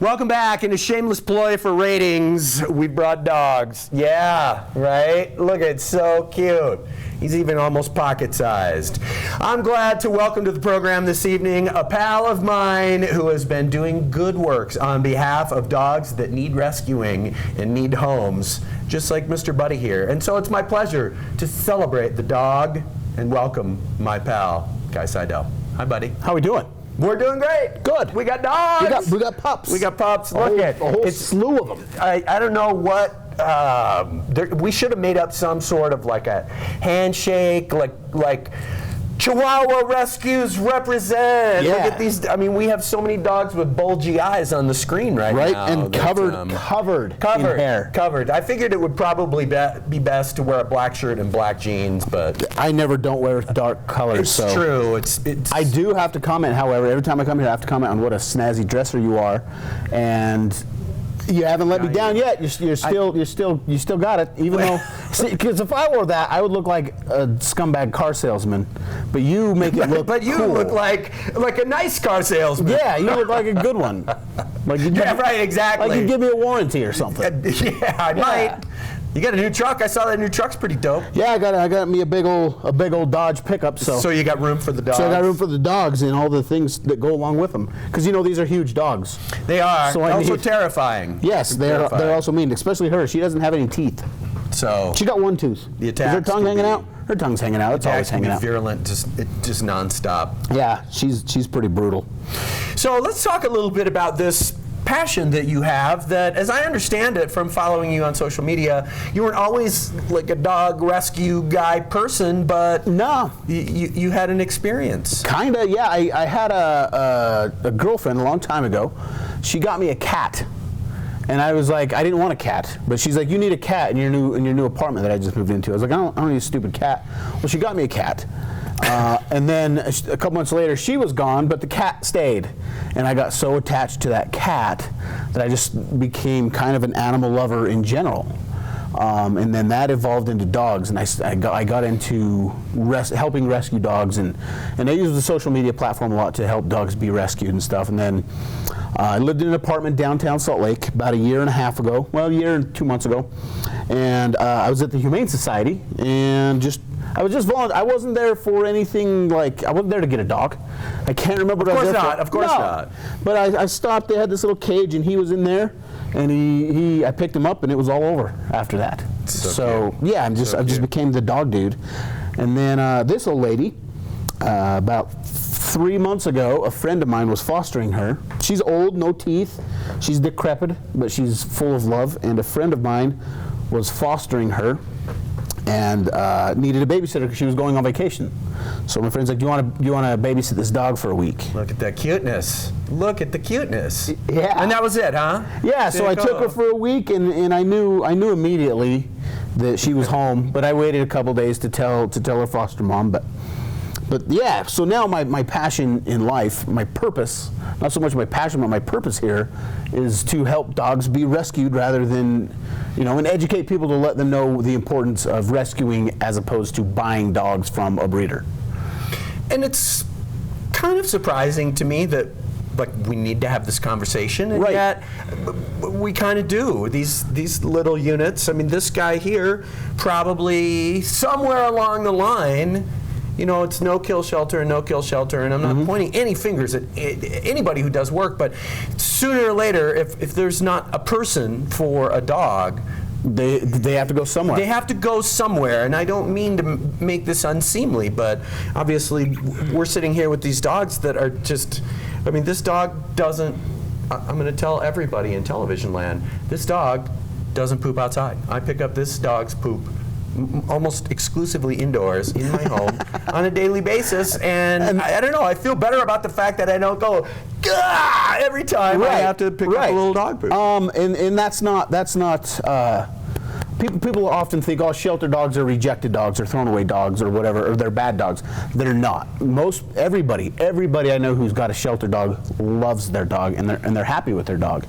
Welcome back. In a shameless ploy for ratings, we brought dogs. Yeah, right? Look, it's so cute. He's even almost pocket-sized. I'm glad to welcome to the program this evening a pal of mine who has been doing good works on behalf of dogs that need rescuing and need homes, just like Mr. Buddy here. And so it's my pleasure to celebrate the dog and welcome my pal, Guy Seidel. Hi, buddy. How we doing? We're doing great. Good. We got dogs. We got pups. We got pups. Look at a whole slew of them. I don't know what. We should have made up some sort of like a handshake, like Chihuahua rescues represent. Yeah. Look at these. I mean, we have so many dogs with bulgy eyes on the screen right now. Right, and covered in hair. Covered. I figured it would probably be best to wear a black shirt and black jeans, but I never don't wear dark colors. It's so true. It's. I do have to comment, however, every time I come here, I have to comment on what a snazzy dresser you are, and you haven't let me down yet. You still got it. Even though, because if I wore that, I would look like a scumbag car salesman. But you make it look. But you cool. look like a nice car salesman. Yeah, you look like a good one. Like you yeah, right, exactly. Like you give me a warranty or something. Yeah, I might. You got a new truck? I saw that new truck's pretty dope. Yeah, I got me a big old Dodge pickup. So you got room for the dogs. So I got room for the dogs and all the things that go along with them. Because these are huge dogs. They are. So also terrifying. Yes, they're also mean. Especially her. She doesn't have any teeth. So she got one tooth. The attacks. Is her tongue hanging out? Her tongue's hanging out. It's always hanging out. Virulent, just nonstop. Yeah, she's pretty brutal. So let's talk a little bit about this passion that you have, that, as I understand it from following you on social media, you weren't always like a dog rescue guy person, but no, you had an experience. Kinda, yeah. I had a girlfriend a long time ago. She got me a cat, and I was like, I didn't want a cat, but she's like, you need a cat in your new apartment that I just moved into. I was like, I don't need a stupid cat. Well, she got me a cat. And then a couple months later, she was gone, but the cat stayed. And I got so attached to that cat that I just became kind of an animal lover in general. And then that evolved into dogs, and I got into helping rescue dogs, and I use the social media platform a lot to help dogs be rescued and stuff. And then I lived in an apartment downtown Salt Lake about a year and a half ago, well, a year and 2 months ago, and I was at the Humane Society, and I was just volunteering. I wasn't there for anything, like, I wasn't there to get a dog. I can't remember what I was there for. Of course not. But I stopped, they had this little cage, and he was in there, and I picked him up, and it was all over after that. So yeah, I just became the dog dude. And then this old lady, about 3 months ago, a friend of mine was fostering her. She's old, no teeth. She's decrepit, but she's full of love. And a friend of mine was fostering her and needed a babysitter because she was going on vacation. So my friend's like, do you want to babysit this dog for a week? Look at that cuteness. Look at the cuteness. Yeah. And that was it, huh? Yeah, so I took her for a week, and I knew immediately that she was home, but I waited a couple days to tell her foster mom. But yeah, so now my passion in life, my purpose, not so much my passion, but my purpose here is to help dogs be rescued rather than, and educate people to let them know the importance of rescuing as opposed to buying dogs from a breeder. And it's kind of surprising to me that we need to have this conversation, and yet we kind of do. These little units, I mean, this guy here, probably somewhere along the line, it's no-kill shelter, and I'm not pointing any fingers at anybody who does work, but sooner or later, if there's not a person for a dog, they have to go somewhere. They have to go somewhere, and I don't mean to make this unseemly, but obviously we're sitting here with these dogs that are just, I mean, this dog doesn't, I'm going to tell everybody in television land, this dog doesn't poop outside. I pick up this dog's poop almost exclusively indoors in my home on a daily basis, and I don't know, I feel better about the fact that I don't go Gah! Every time I have to pick up a little dog poop. And that's not People often think, oh, shelter dogs are rejected dogs or thrown away dogs or whatever, or they're bad dogs. They're not. Everybody I know who's got a shelter dog loves their dog, and they're happy with their dog.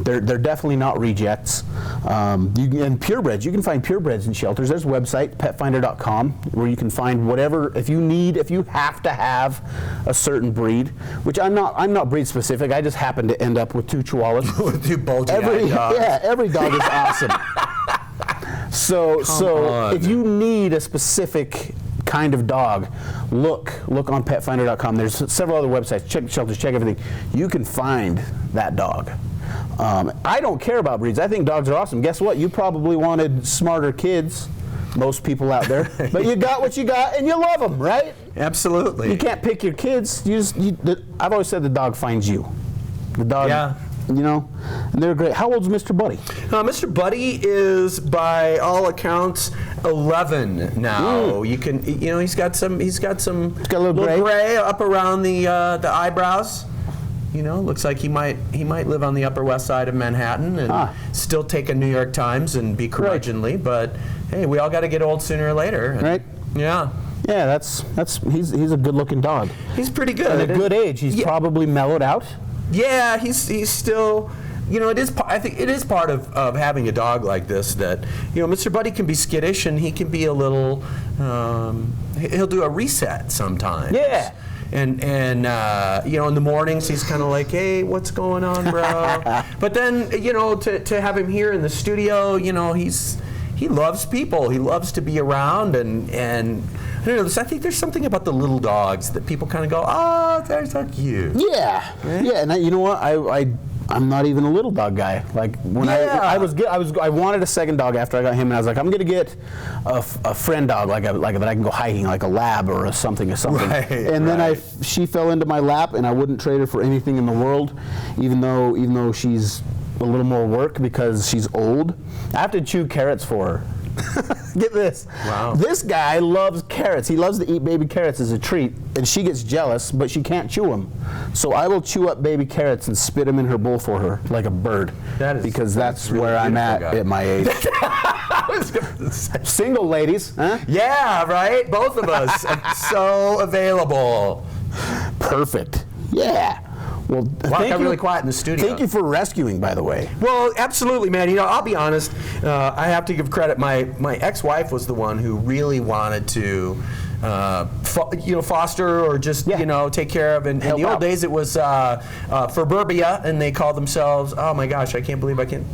They're definitely not rejects. And purebreds, you can find purebreds in shelters. There's a website, petfinder.com, where you can find whatever, if you have to have a certain breed, which I'm not breed specific. I just happen to end up with 2 Chihuahuas. With 2 bulgy-eyed dogs. Yeah, every dog is awesome. So if you need a specific kind of dog, look on petfinder.com. There's several other websites. Check shelters, check everything. You can find that dog. I don't care about breeds. I think dogs are awesome. Guess what? You probably wanted smarter kids, most people out there, but you got what you got and you love them, right? Absolutely. You can't pick your kids. I've always said the dog finds you. The dog, yeah. You know, and they're great. How old's Mr. Buddy? Mr. Buddy is, by all accounts, 11 now. You can, he's got a little gray up around the eyebrows. Looks like he might live on the Upper West Side of Manhattan and still take a New York Times and be curmudgeonly. Right. But hey, we all got to get old sooner or later. Right. Yeah. Yeah, he's a good-looking dog. He's pretty good. At a good age. He's probably mellowed out. Yeah, he's still, I think it is part of having a dog like this that, Mr. Buddy can be skittish and he can be a little, he'll do a reset sometimes. Yeah. And in the mornings he's kind of like, hey, what's going on, bro? But then, to have him here in the studio, he loves people. He loves to be around and I don't know, I think there's something about the little dogs that people kind of go, oh, they're so cute. Yeah, right? Yeah, and you know what? I'm not even a little dog guy. Like when I wanted a second dog after I got him, and I was like, I'm gonna get a friend dog, like that I can go hiking, like a lab or something. Right, and then she fell into my lap, and I wouldn't trade her for anything in the world, even though she's a little more work because she's old. I have to chew carrots for her. Get this. Wow. This guy loves carrots. He loves to eat baby carrots as a treat, and she gets jealous, but she can't chew them. So I will chew up baby carrots and spit them in her bowl for her like a bird. Because that's really where I'm at my age. Single ladies, huh? Yeah, right? Both of us. So available. Perfect. Yeah. Well, got really quiet in the studio. Thank you for rescuing, by the way. Well, absolutely, man. I'll be honest. I have to give credit. My ex-wife was the one who really wanted to, foster or just take care of. And in the old days, it was Furburbia, and they called themselves. Oh my gosh, I can't believe I can't.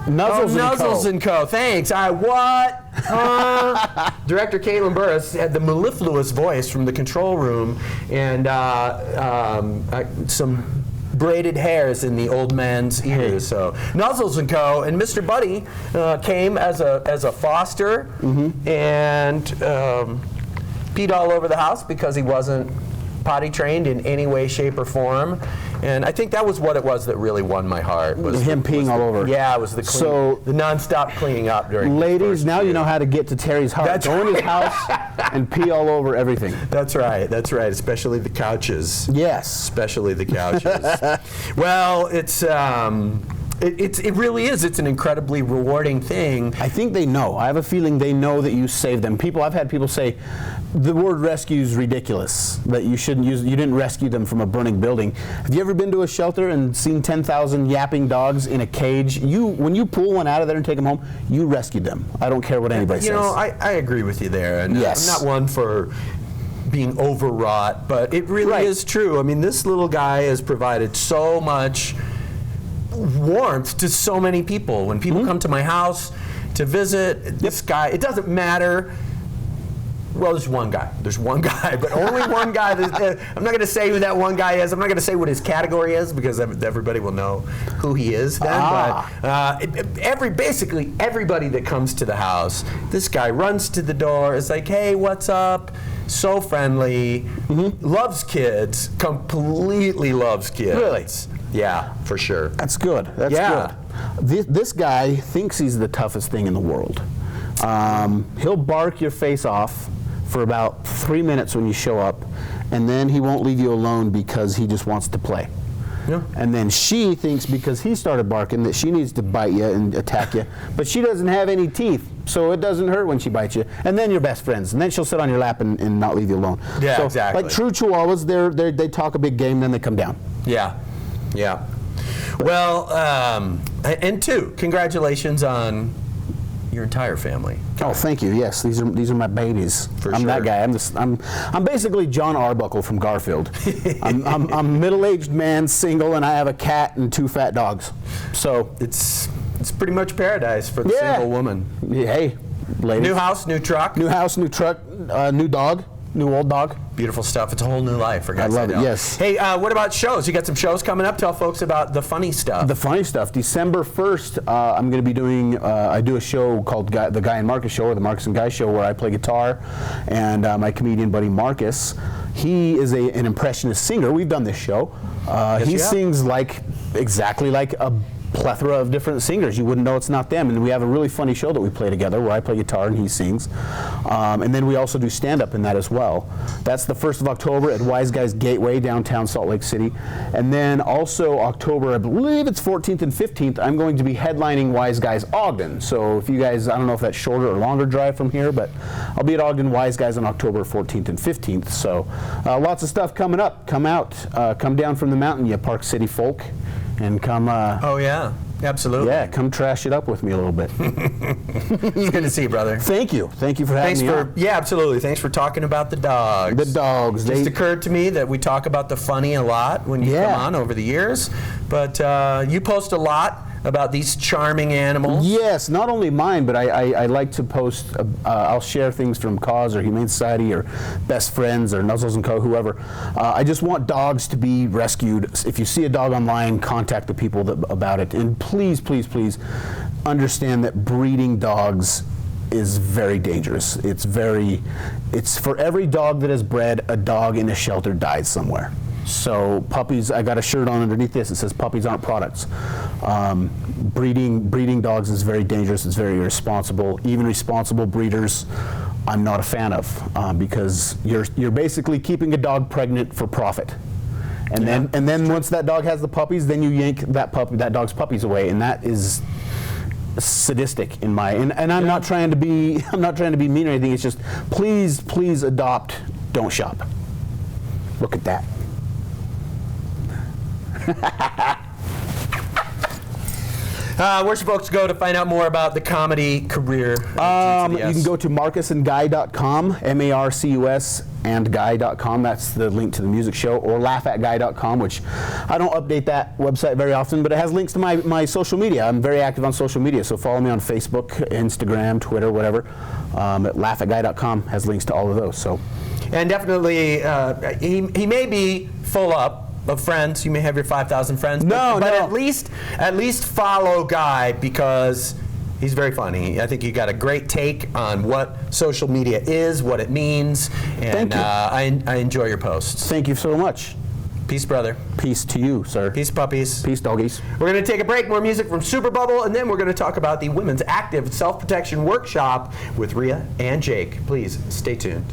Nuzzles and Co. Thanks. What? Director Caitlin Burris had the mellifluous voice from the control room and some braided hairs in the old man's ears. So Nuzzles and Co. And Mr. Buddy came as a foster and peed all over the house because he wasn't potty trained in any way, shape, or form. And I think that was what it was that really won my heart. Was him peeing all over. Yeah, it was the nonstop cleaning up during. Ladies, now you know how to get to Terry's heart. That's Go in his house and pee all over everything. That's right. That's right. Especially the couches. Yes. Especially the couches. Well, it really is. It's an incredibly rewarding thing. I think they know. I have a feeling they know that you saved them. I've had people say, the word rescue is ridiculous, that you shouldn't use, you didn't rescue them from a burning building. Have you ever been to a shelter and seen 10,000 yapping dogs in a cage? When you pull one out of there and take them home, you rescued them. I don't care what anybody says. I agree with you there. And yes. I'm not one for being overwrought, but it really is true. I mean, this little guy has provided so much warmth to so many people. When people come to my house to visit, this guy, it doesn't matter. Well, there's one guy, but only one guy. I'm not going to say who that one guy is. I'm not going to say what his category is because everybody will know who he is then. But basically everybody that comes to the house, this guy runs to the door, is like, hey, what's up? So friendly, loves kids, completely loves kids. Really? Yeah, for sure. That's good. That's good. This guy thinks he's the toughest thing in the world. He'll bark your face off for about 3 minutes when you show up, and then he won't leave you alone because he just wants to play. Yeah. And then she thinks because he started barking that she needs to bite you and attack you, but she doesn't have any teeth, so it doesn't hurt when she bites you. And then you're best friends, and then she'll sit on your lap and not leave you alone. Yeah, so, exactly. Like true Chihuahuas, they talk a big game, then they come down. Yeah, yeah. Well, and two, congratulations on your entire family. Oh, thank you. Yes, these are my babies. For I'm sure. that guy. I'm basically John Arbuckle from Garfield. I'm a middle-aged man, single, and I have a cat and 2 fat dogs. So It's pretty much paradise for the single woman. Yeah, hey, ladies. New house, new truck. New house, new truck, new dog, new old dog. Beautiful stuff. It's a whole new life for guys. I love it, yes. Hey, what about shows? You got some shows coming up? Tell folks about the funny stuff. The funny stuff. December 1st, I'm going to be doing, I do a show called The Guy and Marcus Show, or the Marcus and Guy Show, where I play guitar, and my comedian buddy Marcus, he is an impressionist singer. We've done this show. He sings exactly like a plethora of different singers. You wouldn't know it's not them. And we have a really funny show that we play together where I play guitar and he sings. And then we also do stand-up in that as well. That's the 1st of October at Wise Guys Gateway, downtown Salt Lake City. And then also October, I believe it's 14th and 15th, I'm going to be headlining Wise Guys Ogden. So if you guys, I don't know if that's shorter or longer drive from here, but I'll be at Ogden Wise Guys on October 14th and 15th. So lots of stuff coming up. Come out, come down from the mountain, you Park City folk. And come. Oh yeah, absolutely. Yeah, come trash it up with me a little bit. It's good to see you, brother. Thank you for having me on. Yeah, absolutely. Thanks for talking about the dogs. The dogs. It just occurred to me that we talk about the funny a lot when you come on over the years, but you post a lot about these charming animals. Yes, not only mine, but I like to post, I'll share things from Cause or Humane Society or Best Friends or Nuzzles & Co., whoever. I just want dogs to be rescued. If you see a dog online, contact the people about it. And please, please, please understand that breeding dogs is very dangerous. It's for every dog that is bred, a dog in a shelter dies somewhere. So puppies, I got a shirt on underneath this. It says puppies aren't products. Breeding dogs is very dangerous. It's very irresponsible. Even responsible breeders, I'm not a fan of because you're basically keeping a dog pregnant for profit. And then once that dog has the puppies, then you yank that dog's puppies away, and that is sadistic in my. And I'm not trying to be mean or anything. It's just please adopt. Don't shop. Look at that. Where should folks go to find out more about the comedy career? You can go to marcusandguy.com, MARCUS and guy.com. That's the link to the music show, or laughatguy.com, which I don't update that website very often, but it has links to my social media. I'm very active on social media, so follow me on Facebook, Instagram, Twitter, whatever. At laughatguy.com has links to all of those. So, and definitely, he may be full up of friends. You may have your 5,000 friends. But at least follow Guy because he's very funny. I think you got a great take on what social media is, what it means, and I enjoy your posts. Thank you so much. Peace, brother. Peace to you, sir. Peace, puppies. Peace, doggies. We're going to take a break, more music from Super Bubble, and then we're going to talk about the Women's Active Self-Protection Workshop with Rhea and Jake. Please stay tuned.